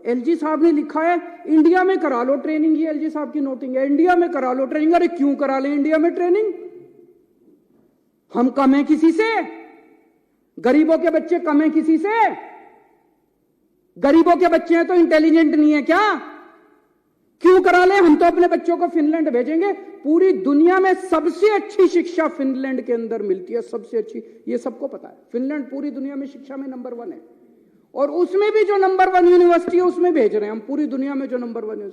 LG साहब ने लिखा है इंडिया में करा लो ट्रेनिंग, ये एलजी साहब की नोटिंग है, इंडिया में करा लो ट्रेनिंग। अरे क्यों करा ले इंडिया में ट्रेनिंग? हम कम हैं किसी से? गरीबों के बच्चे कम हैं किसी से? गरीबों के बच्चे हैं तो इंटेलिजेंट नहीं है क्या? क्यों करा ले? हम तो अपने बच्चों को फिनलैंड भेजेंगे। पूरी दुनिया में सबसे अच्छी शिक्षा फिनलैंड के अंदर मिलती है, सबसे अच्छी, ये सबको पता है। फिनलैंड पूरी दुनिया में शिक्षा में नंबर 1 है, और उसमें भी जो नंबर 1 यूनिवर्सिटी है उसमें भेज रहे हैं हम। पूरी दुनिया में जो नंबर 1 है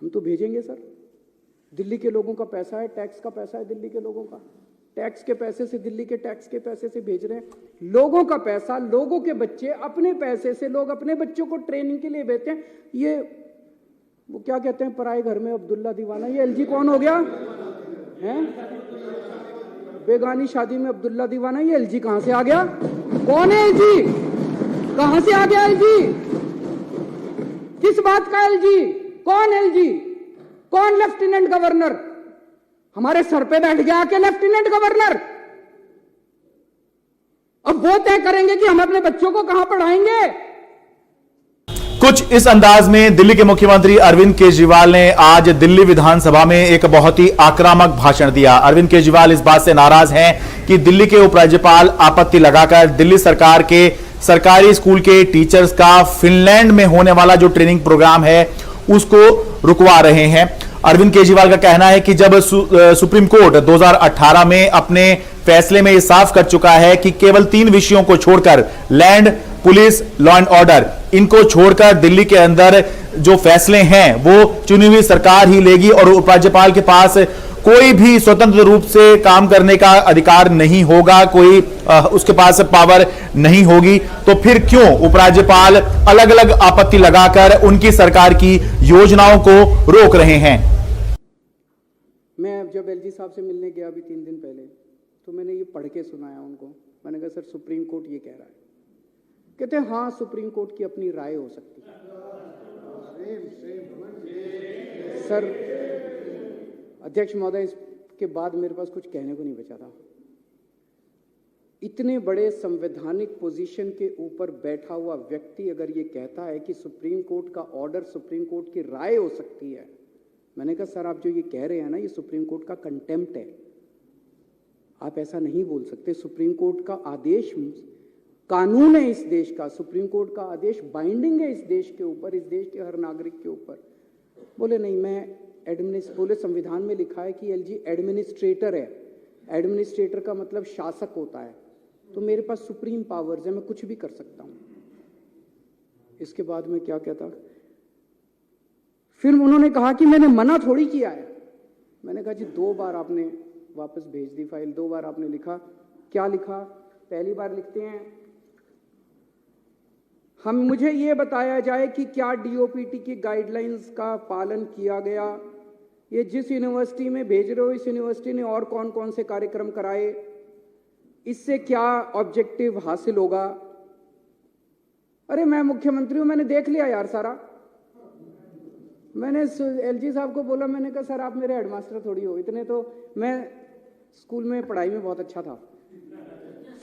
हम तो भेजेंगे सर। दिल्ली के लोगों का पैसा है, टैक्स का पैसा है दिल्ली के लोगों का, टैक्स के पैसे से, दिल्ली के टैक्स के पैसे से भेज रहे हैं। लोगों का पैसा, लोगों के बच्चे, अपने पैसे से लोग अपने बच्चों को ट्रेनिंग के लिए भेजते हैं। ये वो क्या कहते हैं, पराए घर में अब्दुल्ला दीवाना, ये एलजी कौन हो गया है? बेगानी शादी में अब्दुल्ला दीवाना, ये एलजी कहां से आ गया? कौन है एलजी? कहां से आ गया एलजी? किस बात का एलजी? कौन एलजी? कौन लेफ्टिनेंट गवर्नर? हमारे सर पे बैठ गया आके लेफ्टिनेंट गवर्नर। अब वो तय करेंगे कि हम अपने बच्चों को कहां पढ़ाएंगे। कुछ इस अंदाज में दिल्ली के मुख्यमंत्री अरविंद केजरीवाल ने आज दिल्ली विधानसभा में एक बहुत ही आक्रामक भाषण दिया। अरविंद केजरीवाल इस बात से नाराज हैं कि दिल्ली के उपराज्यपाल आपत्ति लगाकर दिल्ली सरकार के सरकारी स्कूल के टीचर्स का फिनलैंड में होने वाला जो ट्रेनिंग प्रोग्राम है उसको रुकवा रहे हैं। अरविंद केजरीवाल का कहना है कि जब सुप्रीम कोर्ट 2018 में अपने फैसले में यह साफ कर चुका है कि केवल 3 विषयों को छोड़कर, land, police, law and order, इनको छोड़कर दिल्ली के अंदर जो फैसले हैं वो चुनी हुई सरकार ही लेगी और उपराज्यपाल के पास कोई भी स्वतंत्र रूप से काम करने का अधिकार नहीं होगा, कोई उसके पास पावर नहीं होगी। तो फिर क्यों उपराज्यपाल अलग अलग आपत्ति लगाकर उनकी सरकार की योजनाओं को रोक रहे हैं? मैं जब एलजी साहब से मिलने गया अभी 3 दिन पहले, तो मैंने ये पढ़ के सुनाया उनको। मैंने कहा सर सुप्रीम कोर्ट ये कह रहा है। कहते हैं हाँ सुप्रीम कोर्ट की अपनी राय हो सकती है। सर अध्यक्ष महोदय, इसके बाद मेरे पास कुछ कहने को नहीं बचा था। इतने बड़े संवैधानिक पोजीशन के ऊपर बैठा हुआ व्यक्ति अगर ये कहता है कि सुप्रीम कोर्ट का ऑर्डर, सुप्रीम कोर्ट की राय हो सकती है, मैंने कहा सर आप जो ये कह रहे हैं ना, ये सुप्रीम कोर्ट का कंटेम्प्ट है। आप ऐसा नहीं बोल सकते। सुप्रीम कोर्ट का आदेश कानून है इस देश का, सुप्रीम कोर्ट का आदेश बाइंडिंग है इस देश के ऊपर, इस देश के हर नागरिक के ऊपर। बोले नहीं, मैं बोले संविधान में लिखा है कि एलजी एडमिनिस्ट्रेटर है, एडमिनिस्ट्रेटर का मतलब शासक होता है, तो मेरे पास सुप्रीम पावर्स है, मैं कुछ भी कर सकता हूं। इसके बाद में क्या कहता, फिर उन्होंने कहा कि मैंने मना थोड़ी किया है। मैंने कहा जी 2 बार आपने वापस भेज दी फाइल, 2 बार आपने लिखा। क्या लिखा? पहली बार लिखते हैं मुझे ये बताया जाए कि क्या डीओपीटी की गाइडलाइंस का पालन किया गया। ये जिस यूनिवर्सिटी में भेज रहे हो, इस यूनिवर्सिटी ने और कौन कौन से कार्यक्रम कराए, इससे क्या ऑब्जेक्टिव हासिल होगा। अरे मैं मुख्यमंत्री हूं, मैंने देख लिया यार सारा। मैंने एलजी साहब को बोला, मैंने कहा सर आप मेरे हेडमास्टर थोड़ी हो, इतने तो मैं स्कूल में पढ़ाई में बहुत अच्छा था,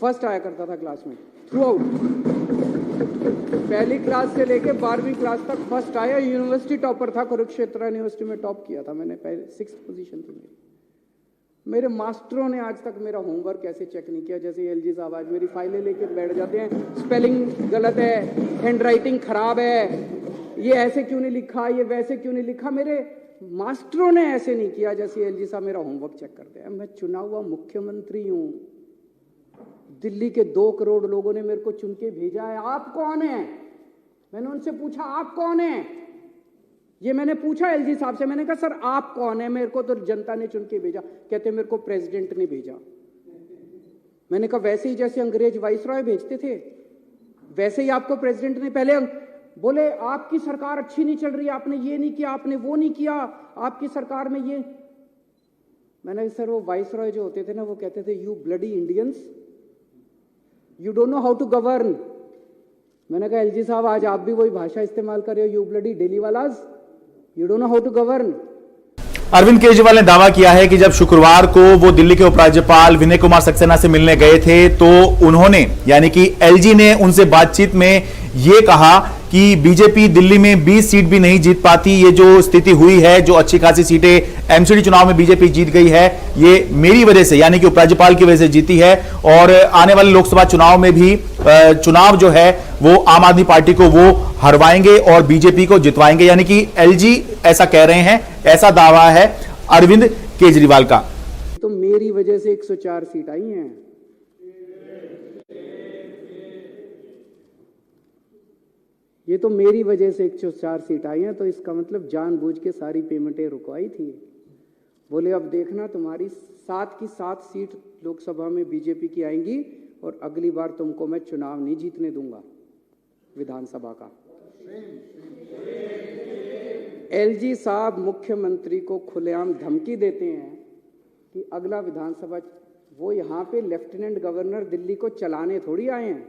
फर्स्ट आया करता था क्लास में थ्रू आउट, पहली क्लास से लेके 12वीं क्लास तक फर्स्ट आया। यूनिवर्सिटी टॉपर था, कुरुक्षेत्र यूनिवर्सिटी में टॉप किया था मैंने, पहले 6th पोजीशन थी मेरे मास्टरों ने आज तक मेरा होमवर्क ऐसे चेक नहीं किया जैसे एलजी साहब आज मेरी फाइलें लेके बैठ जाते हैं। स्पेलिंग गलत है, हैंडराइटिंग खराब है, ये ऐसे क्यों नहीं लिखा, ये वैसे क्यों नहीं लिखा। मेरे मास्टरों ने ऐसे नहीं किया जैसे एलजी साहब मेरा होमवर्क चेक करते हैं। मैं चुना हुआ मुख्यमंत्री हूं, दिल्ली के 2 करोड़ लोगों ने मेरे को चुन के भेजा है। आप कौन है? मैंने उनसे पूछा आप कौन है, ये मैंने पूछा एलजी साहब से। मैंने कहा सर आप कौन है? मेरे को तो जनता ने चुन के भेजा। कहते मेरे को प्रेसिडेंट ने भेजा। मैंने कहा वैसे ही जैसे अंग्रेज वाइसरॉय भेजते थे वैसे ही आपको प्रेसिडेंट ने पहले। बोले आपकी सरकार अच्छी नहीं चल रही, आपने ये नहीं किया, आपने वो नहीं किया, आपकी सरकार में ये। मैंने सर वो वाइसरॉय जो होते थे ना, वो कहते थे you bloody Indians, you don't know how to govern. मैंने कहा एलजी साहब आज आप भी वही भाषा इस्तेमाल कर रहे हो, you bloody Delhi wallahs, you don't know how to govern. Arvind Kejriwal ने दावा किया है कि जब शुक्रवार को वो दिल्ली के उपराज्यपाल विनय कुमार सक्सेना से मिलने गए थे तो उन्होंने यानी कि एलजी ने उनसे बातचीत में ये कहा कि बीजेपी दिल्ली में 20 सीट भी नहीं जीत पाती। ये जो स्थिति हुई है, जो अच्छी खासी सीटें एमसीडी चुनाव में बीजेपी जीत गई है, ये मेरी वजह से यानी कि उपराज्यपाल की वजह से जीती है। और आने वाले लोकसभा चुनाव में भी चुनाव जो है वो आम आदमी पार्टी को वो हरवाएंगे और बीजेपी को जितवाएंगे, यानी कि एलजी ऐसा कह रहे हैं। ऐसा दावा है अरविंद केजरीवाल का। तो मेरी वजह से 104 सीट आई हैं। ये तो मेरी वजह से 104 सीट आई हैं, तो इसका मतलब जानबूझ के सारी पेमेंटें रुकवाई थी। बोले अब देखना तुम्हारी 7 की 7 सीट लोकसभा में बीजेपी की आएंगी और अगली बार तुमको मैं चुनाव नहीं जीतने दूंगा विधानसभा का। एलजी साहब मुख्यमंत्री को खुलेआम धमकी देते हैं कि अगला विधानसभा, वो यहाँ पे लेफ्टिनेंट गवर्नर दिल्ली को चलाने थोड़ी आए हैं,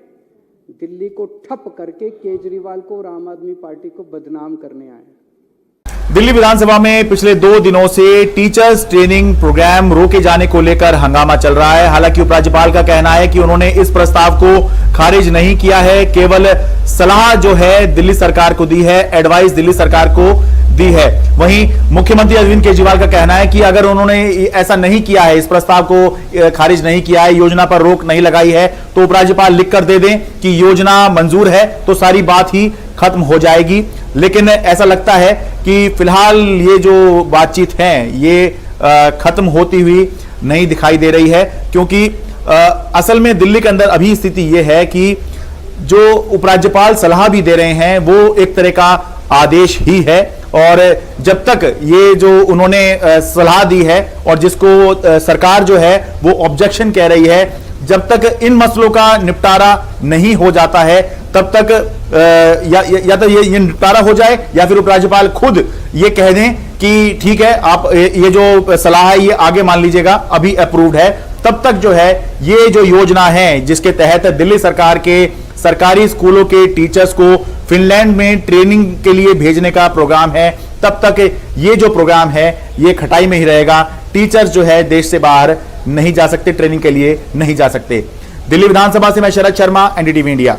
दिल्ली को ठप करके केजरीवाल को और आम आदमी पार्टी को बदनाम करने आए हैं। दिल्ली विधानसभा में पिछले 2 दिनों से टीचर्स ट्रेनिंग प्रोग्राम रोके जाने को लेकर हंगामा चल रहा है। हालांकि उपराज्यपाल का कहना है कि उन्होंने इस प्रस्ताव को खारिज नहीं किया है, केवल सलाह जो है दिल्ली सरकार को दी है, एडवाइस दिल्ली सरकार को दी है। वहीं मुख्यमंत्री अरविंद केजरीवाल का कहना है कि अगर उन्होंने ऐसा नहीं किया है, इस प्रस्ताव को खारिज नहीं किया है, योजना पर रोक नहीं लगाई है, तो उपराज्यपाल लिख कर दे दें कि योजना मंजूर है तो सारी बात ही खत्म हो जाएगी। लेकिन ऐसा लगता है कि फिलहाल ये जो बातचीत है ये खत्म होती हुई नहीं दिखाई दे रही है, क्योंकि असल में दिल्ली के अंदर अभी स्थिति ये है कि जो उपराज्यपाल सलाह भी दे रहे हैं वो एक तरह का आदेश ही है। और जब तक ये जो उन्होंने सलाह दी है और जिसको सरकार जो है वो ऑब्जेक्शन कह रही है, जब तक इन मसलों का निपटारा नहीं हो जाता है तब तक या तो ये निपटारा हो जाए या फिर उपराज्यपाल खुद ये कह दें कि ठीक है आप ये जो सलाह है ये आगे मान लीजिएगा, अभी अप्रूव्ड है। तब तक जो है ये जो योजना है जिसके तहत दिल्ली सरकार के सरकारी स्कूलों के टीचर्स को फिनलैंड में ट्रेनिंग के लिए भेजने का प्रोग्राम है, तब तक ये जो प्रोग्राम है ये खटाई में ही रहेगा। टीचर्स जो है देश से बाहर नहीं जा सकते, ट्रेनिंग के लिए नहीं जा सकते। दिल्ली विधानसभा से मैं शरद शर्मा, एनडीटीवी इंडिया।